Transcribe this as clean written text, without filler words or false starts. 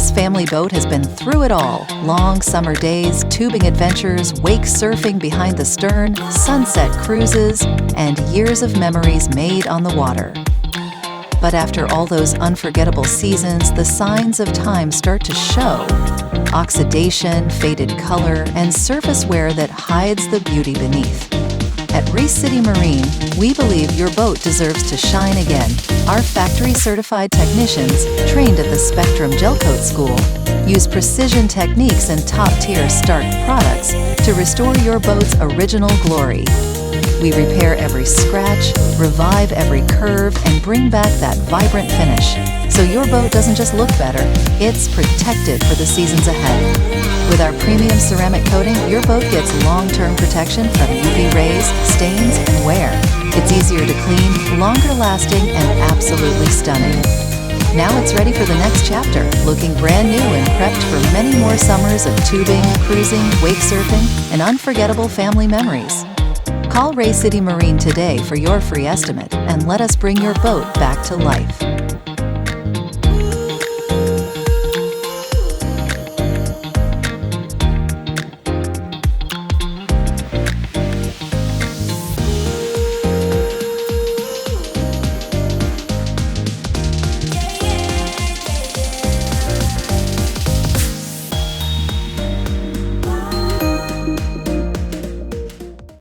This family boat has been through it all: long summer days, tubing adventures, wake surfing behind the stern, sunset cruises, and years of memories made on the water. But after all those unforgettable seasons, the signs of time start to show. Oxidation, faded color, and surface wear that hides the beauty beneath. At Race City Marine, we believe your boat deserves to shine again. Our factory-certified technicians, trained at the Spectrum Gelcoat School, use precision techniques and top-tier Starke products to restore your boat's original glory. We repair every scratch, revive every curve, and bring back that vibrant finish, so your boat doesn't just look better, it's protected for the seasons ahead. With our premium ceramic coating, your boat gets long-term protection from UV rays, stains, and wear. It's easier to clean, longer lasting, and absolutely stunning. Now it's ready for the next chapter, looking brand new and prepped for many more summers of tubing, cruising, wake surfing, and unforgettable family memories. Call Race City Marine today for your free estimate and let us bring your boat back to life.